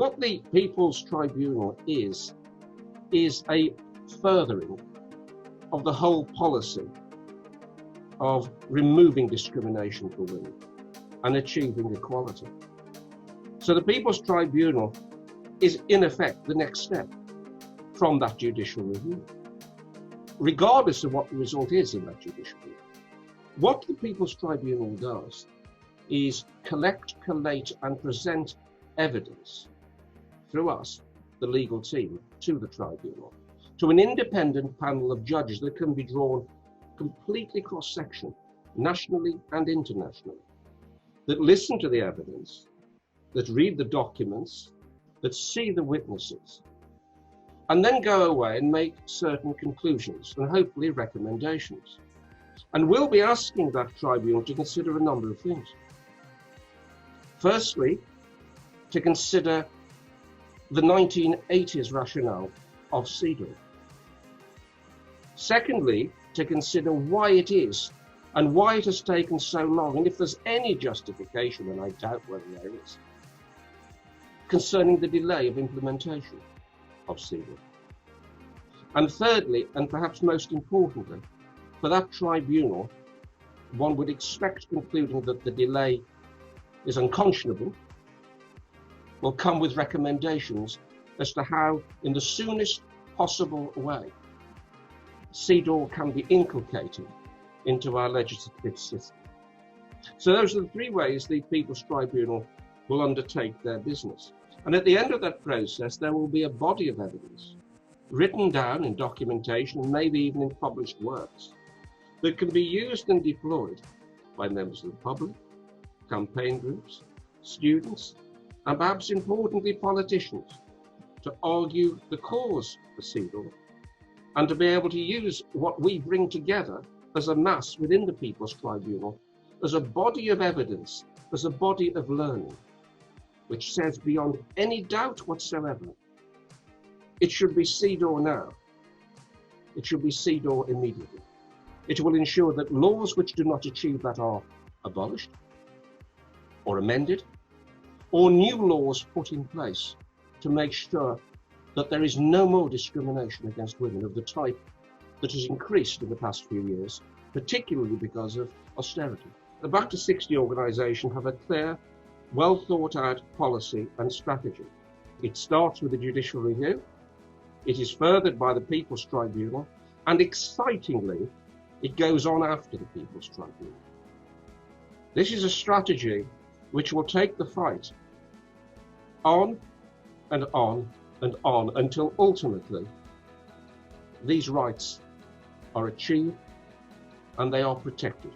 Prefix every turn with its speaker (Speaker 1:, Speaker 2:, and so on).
Speaker 1: what the People's Tribunal is a furthering of the whole policy of removing discrimination for women and achieving equality. So the People's Tribunal is in effect the next step from that judicial review, regardless of what the result is in that judicial review. What the People's Tribunal does is collect, collate and present evidence through us, the legal team, to the tribunal, to an independent panel of judges that can be drawn completely cross-section, nationally and internationally, that listen to the evidence, that read the documents, that see the witnesses, and then go away and make certain conclusions and hopefully recommendations. And we'll be asking that tribunal to consider a number of things. Firstly, to consider the 1980s rationale of CEDAW. Secondly, to consider why it is and why it has taken so long, and if there's any justification, and I doubt whether there is, concerning the delay of implementation of CEDAW. And thirdly, and perhaps most importantly, for that tribunal, one would expect concluding that the delay is unconscionable, will come with recommendations as to how, in the soonest possible way, CEDAW can be inculcated into our legislative system. So those are the three ways the People's Tribunal will undertake their business. And at the end of that process, there will be a body of evidence written down in documentation and maybe even in published works that can be used and deployed by members of the public, campaign groups, students, and perhaps importantly politicians, to argue the cause for CEDAW and to be able to use what we bring together as a mass within the People's Tribunal as a body of evidence, as a body of learning, which says beyond any doubt whatsoever, it should be CEDAW now. It should be CEDAW immediately. It will ensure that laws which do not achieve that are abolished or amended, or new laws put in place to make sure that there is no more discrimination against women of the type that has increased in the past few years, particularly because of austerity. The Back to 60 organisation have a clear, well thought out policy and strategy. It starts with a judicial review, it is furthered by the People's Tribunal, and excitingly, it goes on after the People's Tribunal. This is a strategy which will take the fight on and on and on until ultimately these rights are achieved and they are protected.